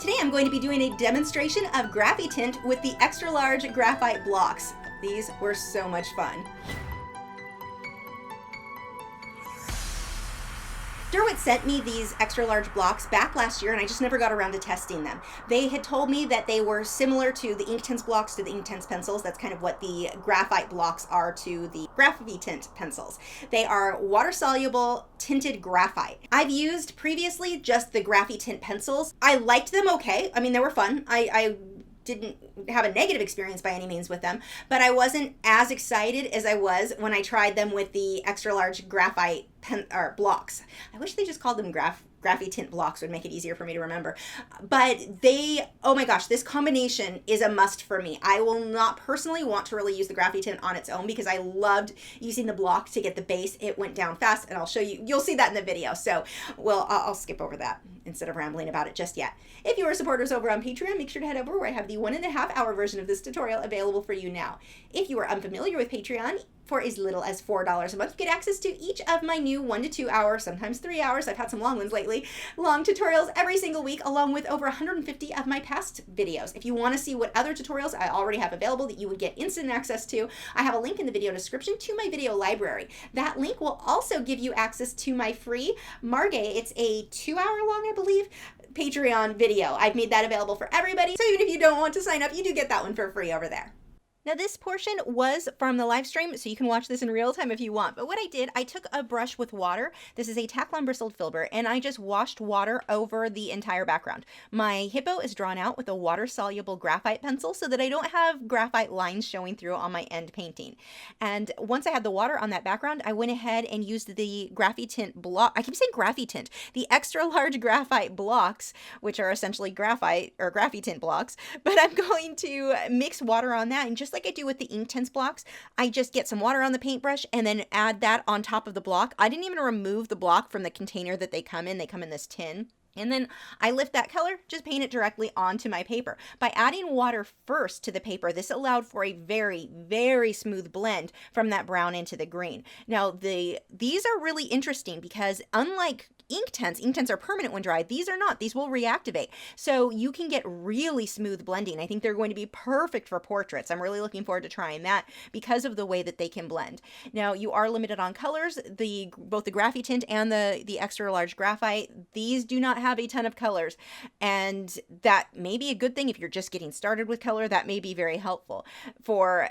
Today I'm going to be doing a demonstration of Graphitint with the extra large graphite blocks. These were so much fun. Derwent sent me these extra large blocks back last year and I just never got around to testing them. They had told me that they were similar to the Inktense blocks to the Inktense pencils. That's kind of what the graphite blocks are to the Graphitint pencils. They are water-soluble tinted graphite. I've used previously just the Graphitint pencils. I liked them okay. I mean, they were fun. I didn't have a negative experience by any means with them, but I wasn't as excited as I was when I tried them with the extra large graphite blocks. I wish they just called them Graphitint blocks, would make it easier for me to remember. But they, oh my gosh, this combination is a must for me. I will not personally want to really use the Graphitint on its own because I loved using the block to get the base. It went down fast, and I'll show you, you'll see that in the video. So, well, I'll skip over that instead of rambling about it just yet. If you are supporters over on Patreon, make sure to head over where I have the 1.5 hour version of this tutorial available for you now. If you are unfamiliar with Patreon, for as little as $4 a month, you get access to each of my new 1 to 2 hour, sometimes 3 hours, I've had some long ones lately, long tutorials every single week, along with over 150 of my past videos. If you want to see what other tutorials I already have available that you would get instant access to, I have a link in the video description to my video library. That link will also give you access to my free Margay, it's a 2 hour long, I believe, Patreon video. I've made that available for everybody, so even if you don't want to sign up, you do get that one for free over there. Now this portion was from the live stream, so you can watch this in real time if you want. But what I did, I took a brush with water. This is a Taklon bristled filbert, and I just washed water over the entire background. My hippo is drawn out with a water-soluble graphite pencil so that I don't have graphite lines showing through on my end painting. And once I had the water on that background, I went ahead and used the Graphitint block. I keep saying Graphitint. The extra large graphite blocks, which are essentially graphite or Graphitint blocks, but I'm going to mix water on that and just like I do with the Inktense blocks, I just get some water on the paintbrush and then add that on top of the block. I didn't even remove the block from the container that they come in. They come in this tin. And then I lift that color, just paint it directly onto my paper. By adding water first to the paper, this allowed for a very, very smooth blend from that brown into the green. Now, these are really interesting because unlike Inktense are permanent when dry. These are not. These will reactivate. So you can get really smooth blending. I think they're going to be perfect for portraits. I'm really looking forward to trying that because of the way that they can blend. Now, you are limited on colors. Both the Graphitint and the extra large graphite, these do not have a ton of colors. And that may be a good thing if you're just getting started with color. That may be very helpful for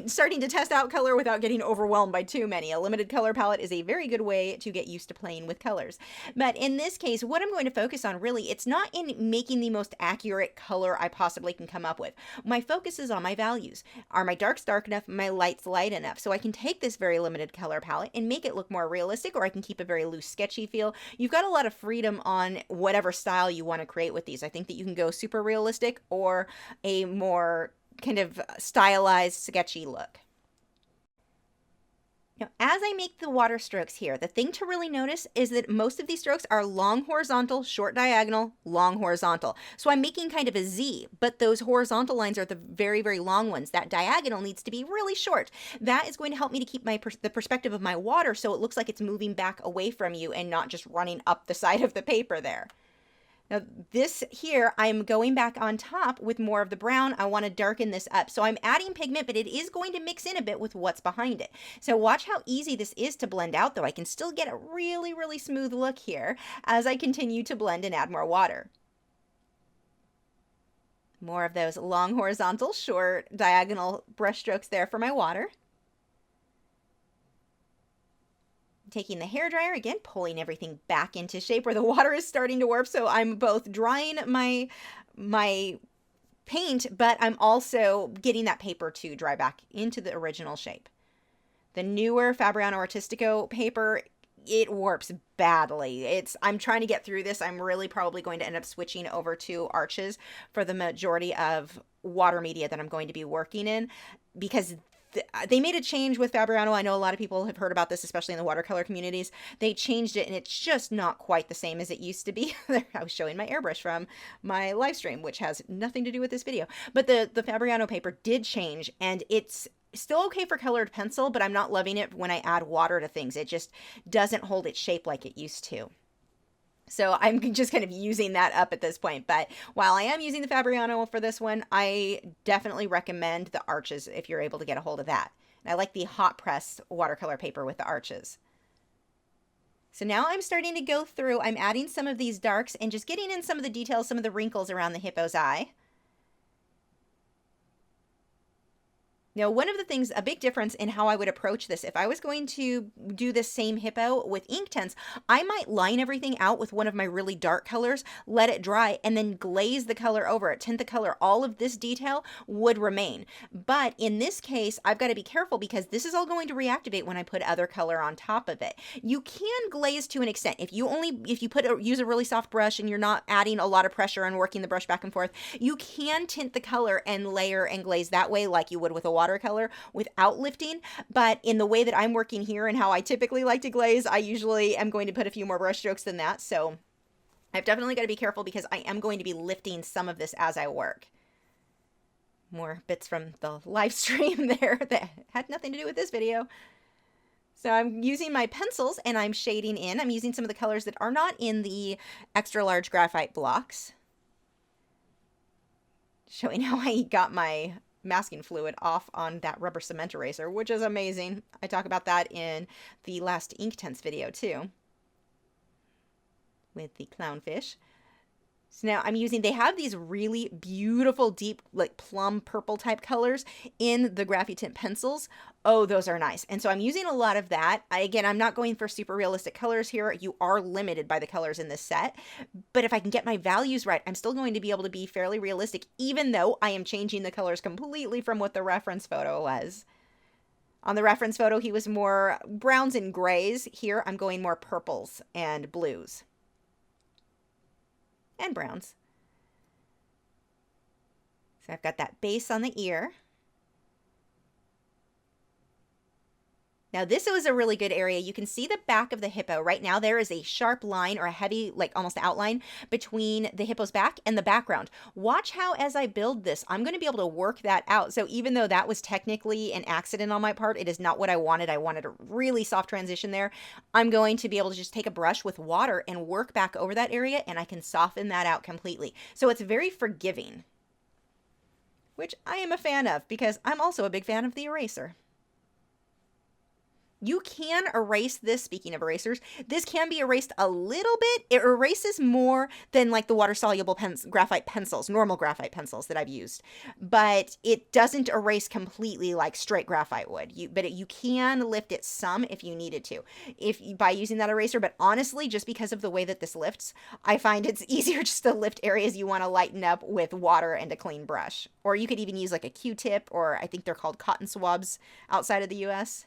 starting to test out color without getting overwhelmed by too many. A limited color palette is a very good way to get used to playing with colors. But in this case, what I'm going to focus on really, it's not in making the most accurate color I possibly can come up with. My focus is on my values. Are my darks dark enough, my lights light enough? So I can take this very limited color palette and make it look more realistic, or I can keep a very loose, sketchy feel. You've got a lot of freedom on whatever style you want to create with these. I think that you can go super realistic or a more kind of stylized, sketchy look. Now, as I make the water strokes here, the thing to really notice is that most of these strokes are long horizontal, short diagonal, long horizontal. So I'm making kind of a Z, but those horizontal lines are the very, very long ones. That diagonal needs to be really short. That is going to help me to keep the perspective of my water so it looks like it's moving back away from you and not just running up the side of the paper there. Now this here, I'm going back on top with more of the brown. I want to darken this up. So I'm adding pigment, but it is going to mix in a bit with what's behind it. So watch how easy this is to blend out, though. I can still get a really, really smooth look here as I continue to blend and add more water. More of those long horizontal, short diagonal brush strokes there for my water. Taking the hairdryer again, pulling everything back into shape where the water is starting to warp. So I'm both drying my paint, but I'm also getting that paper to dry back into the original shape. The newer Fabriano Artistico paper, it warps badly. I'm trying to get through this. I'm really probably going to end up switching over to Arches for the majority of water media that I'm going to be working in because they made a change with Fabriano. I know a lot of people have heard about this, especially in the watercolor communities. They changed it, and it's just not quite the same as it used to be. I was showing my airbrush from my live stream, which has nothing to do with this video. But the Fabriano paper did change, and it's still okay for colored pencil, but I'm not loving it when I add water to things. It just doesn't hold its shape like it used to. So I'm just kind of using that up at this point. But while I am using the Fabriano for this one, I definitely recommend the arches if you're able to get a hold of that. And I like the hot press watercolor paper with the arches. So now I'm starting to go through, I'm adding some of these darks and just getting in some of the details, some of the wrinkles around the hippo's eye. Now, one of the things, a big difference in how I would approach this, if I was going to do this same hippo with Inktense, I might line everything out with one of my really dark colors, let it dry, and then glaze the color over it, tint the color. All of this detail would remain. But in this case, I've got to be careful because this is all going to reactivate when I put other color on top of it. You can glaze to an extent. If you use a really soft brush and you're not adding a lot of pressure and working the brush back and forth, you can tint the color and layer and glaze that way like you would with a watercolor without lifting. But in the way that I'm working here and how I typically like to glaze, I usually am going to put a few more brush strokes than that. So I've definitely got to be careful because I am going to be lifting some of this as I work. More bits from the live stream there that had nothing to do with this video. So I'm using my pencils and I'm shading in. I'm using some of the colors that are not in the extra large graphite blocks. Showing how I got my masking fluid off on that rubber cement eraser, which is amazing. I talk about that in the last Inktense video too, with the clownfish. So now I'm using, they have these really beautiful deep like plum purple type colors in the Graphitint pencils. Oh, those are nice. And so I'm using a lot of that. Again, I'm not going for super realistic colors here. You are limited by the colors in this set. But if I can get my values right, I'm still going to be able to be fairly realistic, even though I am changing the colors completely from what the reference photo was. On the reference photo, he was more browns and grays. Here, I'm going more purples and blues. And browns. So I've got that base on the ear. Now this was a really good area. You can see the back of the hippo. Right now there is a sharp line or a heavy, like almost outline between the hippo's back and the background. Watch how as I build this, I'm going to be able to work that out. So even though that was technically an accident on my part, it is not what I wanted. I wanted a really soft transition there. I'm going to be able to just take a brush with water and work back over that area and I can soften that out completely. So it's very forgiving, which I am a fan of because I'm also a big fan of the eraser. You can erase this, speaking of erasers, this can be erased a little bit. It erases more than like the water-soluble graphite pencils, normal graphite pencils that I've used. But it doesn't erase completely like straight graphite would. You can lift it some if you needed to, by using that eraser. But honestly, just because of the way that this lifts, I find it's easier just to lift areas you want to lighten up with water and a clean brush. Or you could even use like a Q-tip, or I think they're called cotton swabs outside of the US.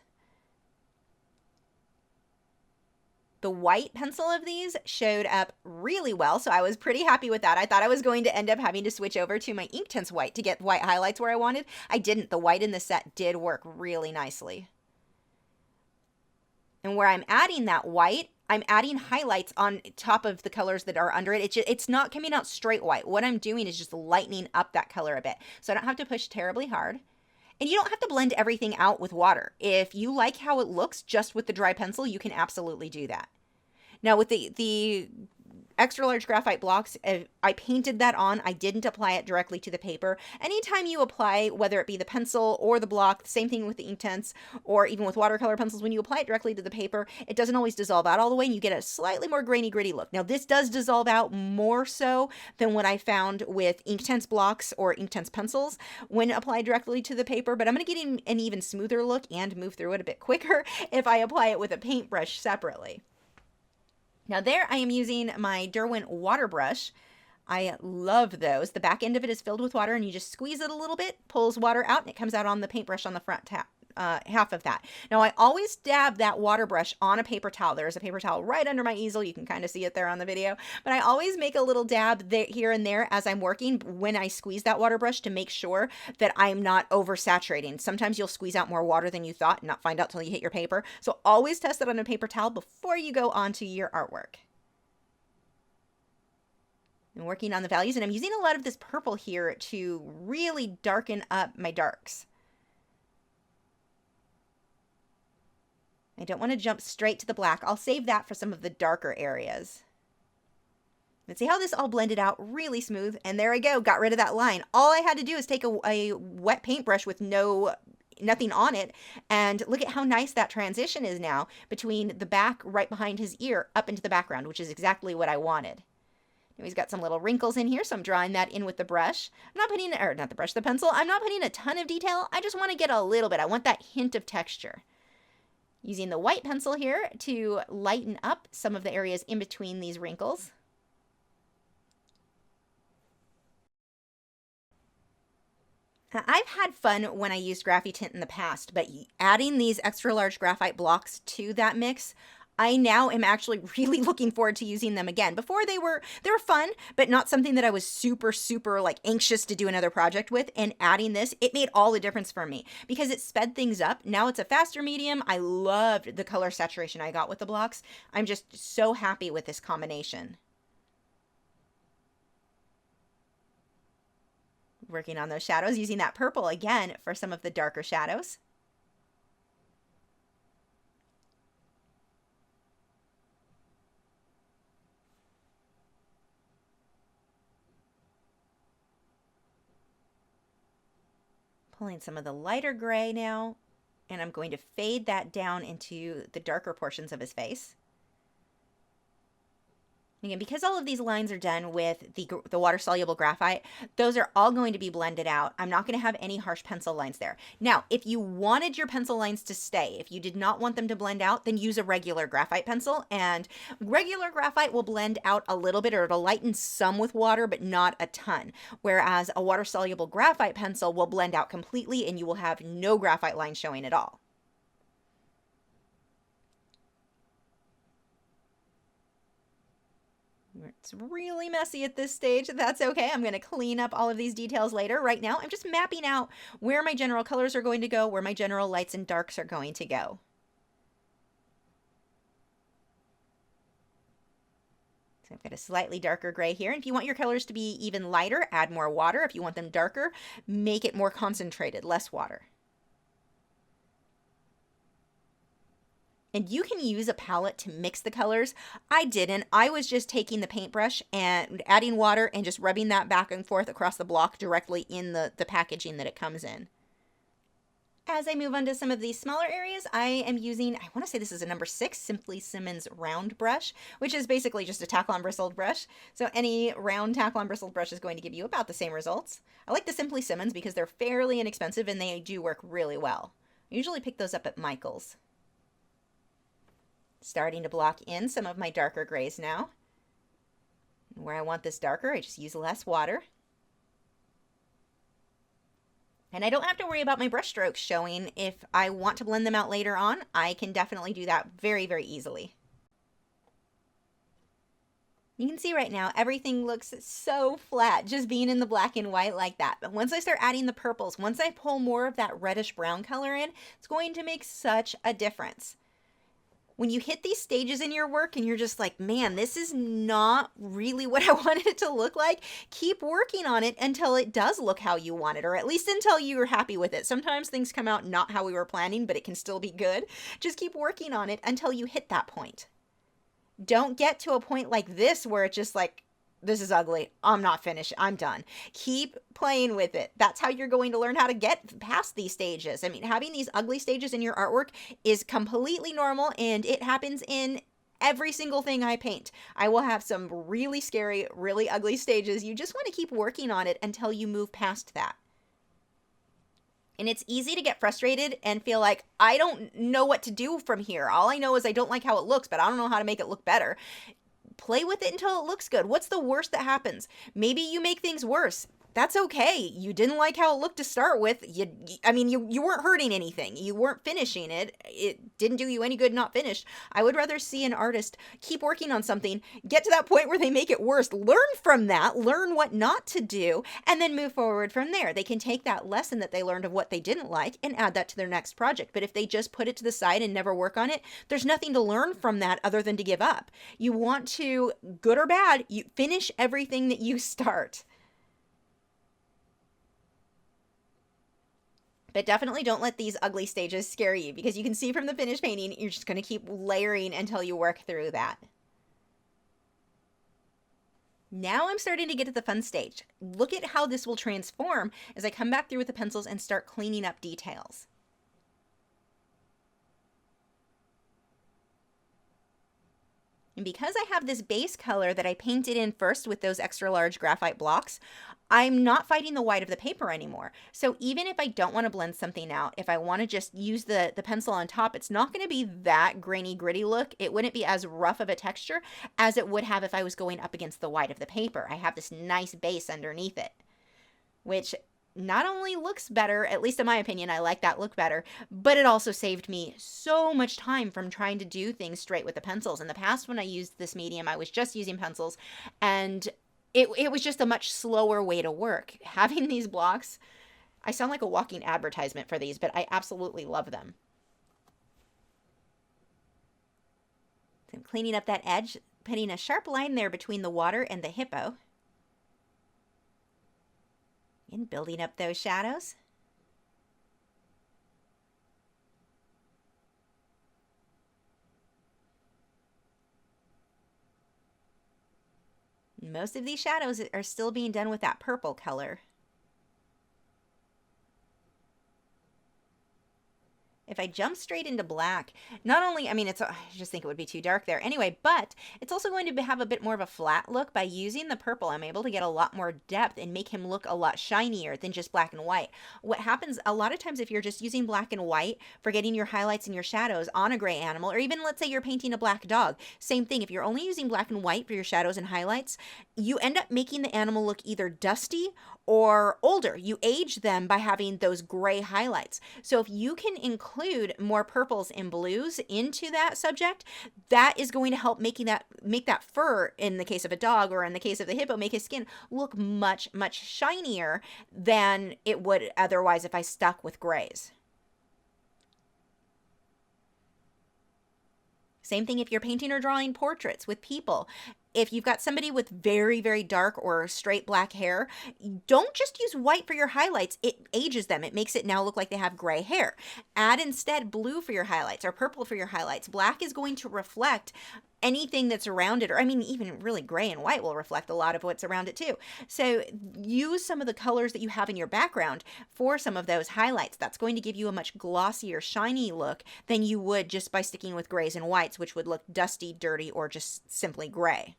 The white pencil of these showed up really well, so I was pretty happy with that. I thought I was going to end up having to switch over to my Inktense white to get white highlights where I wanted. I didn't. The white in the set did work really nicely. And where I'm adding that white, I'm adding highlights on top of the colors that are under it. It's not coming out straight white. What I'm doing is just lightening up that color a bit, so I don't have to push terribly hard. And you don't have to blend everything out with water. If you like how it looks just with the dry pencil, you can absolutely do that. Now with the extra large graphite blocks, I painted that on. I didn't apply it directly to the paper. Anytime you apply, whether it be the pencil or the block, same thing with the Inktense, or even with watercolor pencils, when you apply it directly to the paper, it doesn't always dissolve out all the way and you get a slightly more grainy, gritty look. Now this does dissolve out more so than what I found with Inktense blocks or Inktense pencils when applied directly to the paper, but I'm going to get an even smoother look and move through it a bit quicker if I apply it with a paintbrush separately. Now there I am using my Derwent water brush. I love those. The back end of it is filled with water and you just squeeze it a little bit, pulls water out, and it comes out on the paintbrush on the front half of that. Now I always dab that water brush on a paper towel. There's a paper towel right under my easel. You can kind of see it there on the video, but I always make a little dab here and there as I'm working when I squeeze that water brush to make sure that I'm not oversaturating. Sometimes you'll squeeze out more water than you thought and not find out till you hit your paper. So always test it on a paper towel before you go onto your artwork. I'm working on the values and I'm using a lot of this purple here to really darken up my darks. I don't want to jump straight to the black. I'll save that for some of the darker areas. But see how this all blended out really smooth? And there I go, got rid of that line. All I had to do is take a wet paintbrush with nothing on it, and look at how nice that transition is now between the back right behind his ear up into the background, which is exactly what I wanted. Now he's got some little wrinkles in here, so I'm drawing that in with the brush. I'm not putting, or not the brush, the pencil. I'm not putting a ton of detail. I just want to get a little bit. I want that hint of texture. Using the white pencil here to lighten up some of the areas in between these wrinkles. I've had fun when I used Graphitint in the past, but adding these extra large graphite blocks to that mix, I now am actually really looking forward to using them again. Before they were fun, but not something that I was super like anxious to do another project with. And adding this, it made all the difference for me because it sped things up. Now it's a faster medium. I loved the color saturation I got with the blocks. I'm just so happy with this combination. Working on those shadows, using that purple again for some of the darker shadows. Pulling some of the lighter gray now, and I'm going to fade that down into the darker portions of his face. Again, because all of these lines are done with the water-soluble graphite, those are all going to be blended out. I'm not going to have any harsh pencil lines there. Now, if you wanted your pencil lines to stay, if you did not want them to blend out, then use a regular graphite pencil. And regular graphite will blend out a little bit, or it'll lighten some with water, but not a ton. Whereas a water-soluble graphite pencil will blend out completely, and you will have no graphite lines showing at all. It's really messy at this stage. That's okay. I'm going to clean up all of these details later. Right now, I'm just mapping out where my general colors are going to go, where my general lights and darks are going to go. So I've got a slightly darker gray here. And if you want your colors to be even lighter, add more water. If you want them darker, make it more concentrated, less water. And you can use a palette to mix the colors. I didn't. I was just taking the paintbrush and adding water and just rubbing that back and forth across the block directly in the packaging that it comes in. As I move on to some of these smaller areas, I am using, I want to say this is a number 6 Simply Simmons round brush, which is basically just a tackle on bristled brush. So any round tackle on bristled brush is going to give you about the same results. I like the Simply Simmons because they're fairly inexpensive and they do work really well. I usually pick those up at Michael's. Starting to block in some of my darker grays now. Where I want this darker, I just use less water. And I don't have to worry about my brush strokes showing. If I want to blend them out later on, I can definitely do that very, very easily. You can see right now, everything looks so flat, just being in the black and white like that. But once I start adding the purples, once I pull more of that reddish brown color in, it's going to make such a difference. When you hit these stages in your work and you're just like, man, this is not really what I wanted it to look like, keep working on it until it does look how you want it, or at least until you're happy with it. Sometimes things come out not how we were planning, but it can still be good. Just keep working on it until you hit that point. Don't get to a point like this where it's just like, this is ugly. I'm not finished. I'm done. Keep playing with it. That's how you're going to learn how to get past these stages. I mean, having these ugly stages in your artwork is completely normal, and it happens in every single thing I paint. I will have some really scary, really ugly stages. You just want to keep working on it until you move past that. And it's easy to get frustrated and feel like, I don't know what to do from here. All I know is I don't like how it looks, but I don't know how to make it look better. Play with it until it looks good. What's the worst that happens? Maybe you make things worse. That's okay. You didn't like how it looked to start with. You weren't hurting anything. You weren't finishing it. It didn't do you any good not finished. I would rather see an artist keep working on something, get to that point where they make it worse, learn from that, learn what not to do, and then move forward from there. They can take that lesson that they learned of what they didn't like and add that to their next project. But if they just put it to the side and never work on it, there's nothing to learn from that other than to give up. You want to, good or bad, you finish everything that you start. But definitely don't let these ugly stages scare you, because you can see from the finished painting, you're just going to keep layering until you work through that. Now I'm starting to get to the fun stage. Look at how this will transform as I come back through with the pencils and start cleaning up details. And because I have this base color that I painted in first with those extra large graphite blocks, I'm not fighting the white of the paper anymore. So even if I don't want to blend something out, if I want to just use the pencil on top, it's not going to be that grainy, gritty look. It wouldn't be as rough of a texture as it would have if I was going up against the white of the paper. I have this nice base underneath it, which not only looks better, at least in my opinion, I like that look better, but it also saved me so much time from trying to do things straight with the pencils. In the past, when I used this medium, I was just using pencils, and it was just a much slower way to work. Having these blocks, I sound like a walking advertisement for these, but I absolutely love them. So I'm cleaning up that edge, putting a sharp line there between the water and the hippo. And building up those shadows. Most of these shadows are still being done with that purple color. If I jump straight into black, not only, I mean, I just think it would be too dark there anyway, but it's also going to have a bit more of a flat look. By using the purple, I'm able to get a lot more depth and make him look a lot shinier than just black and white. What happens a lot of times if you're just using black and white for getting your highlights and your shadows on a gray animal, or even let's say you're painting a black dog, same thing. If you're only using black and white for your shadows and highlights, you end up making the animal look either dusty or older. You age them by having those gray highlights. So if you can include more purples and blues into that subject, that is going to help make that fur, in the case of a dog or in the case of the hippo, make his skin look much, much shinier than it would otherwise if I stuck with grays. Same thing if you're painting or drawing portraits with people. If you've got somebody with very, very dark or straight black hair, don't just use white for your highlights. It ages them. It makes it now look like they have gray hair. Add instead blue for your highlights or purple for your highlights. Black is going to reflect anything that's around it, or I mean, even really gray and white will reflect a lot of what's around it too. So use some of the colors that you have in your background for some of those highlights. That's going to give you a much glossier, shiny look than you would just by sticking with grays and whites, which would look dusty, dirty, or just simply gray.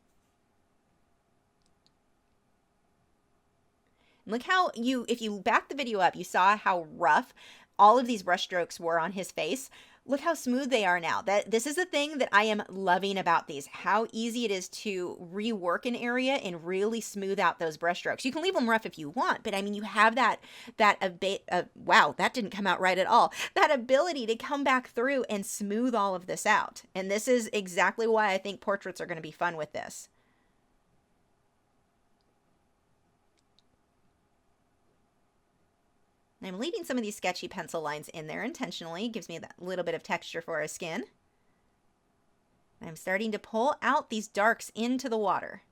Look how if you back the video up, you saw how rough all of these brush strokes were on his face. Look how smooth they are now. This is the thing that I am loving about these, how easy it is to rework an area and really smooth out those brush strokes. You can leave them rough if you want, but I mean, you have wow, that didn't come out right at all. That ability to come back through and smooth all of this out. And this is exactly why I think portraits are going to be fun with this. I'm leaving some of these sketchy pencil lines in there intentionally. It gives me that little bit of texture for our skin. I'm starting to pull out these darks into the water.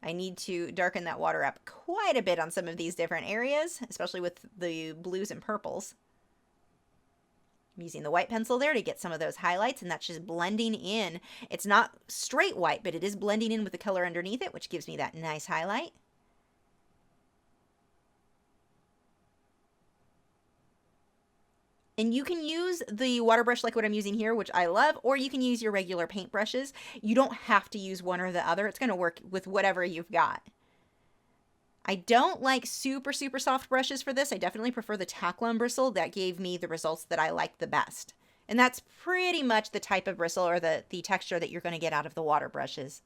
I need to darken that water up quite a bit on some of these different areas, especially with the blues and purples. I'm using the white pencil there to get some of those highlights, and that's just blending in. It's not straight white, but it is blending in with the color underneath it, which gives me that nice highlight. And you can use the water brush like what I'm using here, which I love, or you can use your regular paint brushes. You don't have to use one or the other. It's going to work with whatever you've got. I don't like super, super soft brushes for this. I definitely prefer the taklon bristle. That gave me the results that I liked the best. And that's pretty much the type of bristle or the texture that you're going to get out of the water brushes.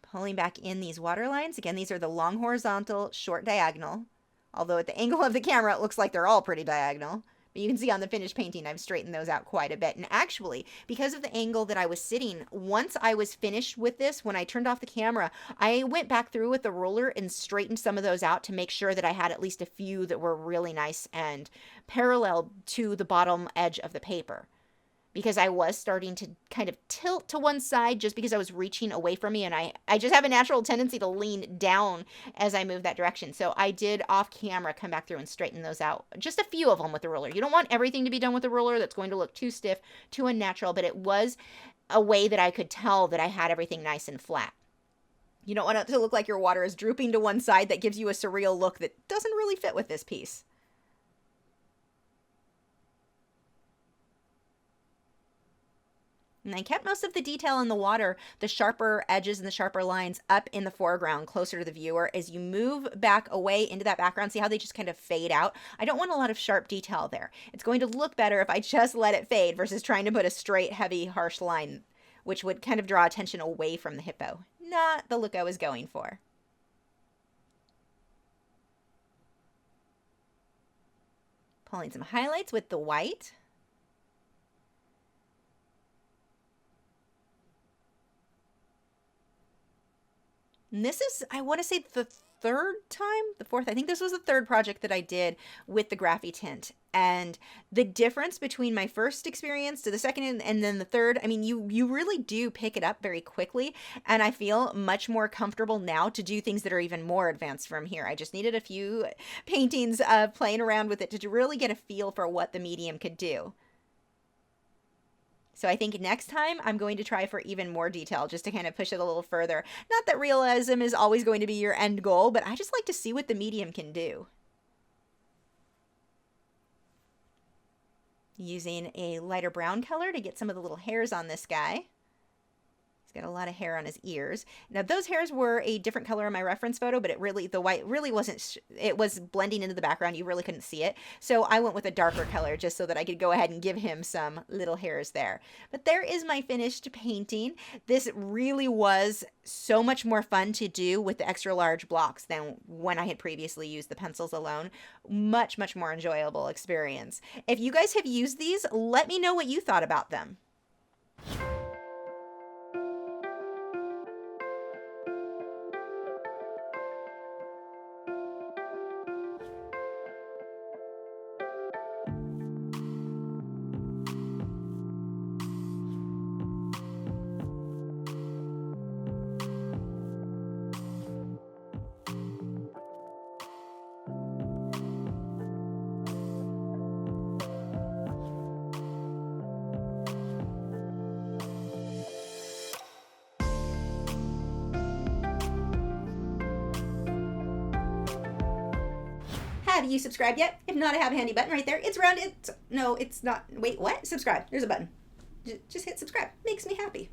Pulling back in these water lines. Again, these are the long horizontal, short diagonal. Although at the angle of the camera, it looks like they're all pretty diagonal. But you can see on the finished painting, I've straightened those out quite a bit. And actually, because of the angle that I was sitting, once I was finished with this, when I turned off the camera, I went back through with the ruler and straightened some of those out to make sure that I had at least a few that were really nice and parallel to the bottom edge of the paper. Because I was starting to kind of tilt to one side just because I was reaching away from me, and I just have a natural tendency to lean down as I move that direction. So I did off camera come back through and straighten those out. Just a few of them with the ruler. You don't want everything to be done with the ruler. That's going to look too stiff, too unnatural, but it was a way that I could tell that I had everything nice and flat. You don't want it to look like your water is drooping to one side. That gives you a surreal look that doesn't really fit with this piece. And I kept most of the detail in the water, the sharper edges and the sharper lines up in the foreground, closer to the viewer. As you move back away into that background, see how they just kind of fade out? I don't want a lot of sharp detail there. It's going to look better if I just let it fade versus trying to put a straight, heavy, harsh line, which would kind of draw attention away from the hippo. Not the look I was going for. Pulling some highlights with the white. And this is, I want to say, the fourth, I think this was the third project that I did with the Graphitint. And the difference between my first experience to the second and then the third, I mean, you really do pick it up very quickly. And I feel much more comfortable now to do things that are even more advanced from here. I just needed a few paintings of playing around with it to really get a feel for what the medium could do. So I think next time I'm going to try for even more detail, just to kind of push it a little further. Not that realism is always going to be your end goal, but I just like to see what the medium can do. Using a lighter brown color to get some of the little hairs on this guy. He's got a lot of hair on his ears. Now those hairs were a different color in my reference photo, but the white really wasn't, it was blending into the background. You really couldn't see it. So I went with a darker color just so that I could go ahead and give him some little hairs there. But there is my finished painting. This really was so much more fun to do with the extra large blocks than when I had previously used the pencils alone. Much, much more enjoyable experience. If you guys have used these, let me know what you thought about them. Have you subscribed yet? If not, I have a handy button right there. It's round. No, it's not. Wait, what? Subscribe. There's a button. Just hit subscribe. Makes me happy.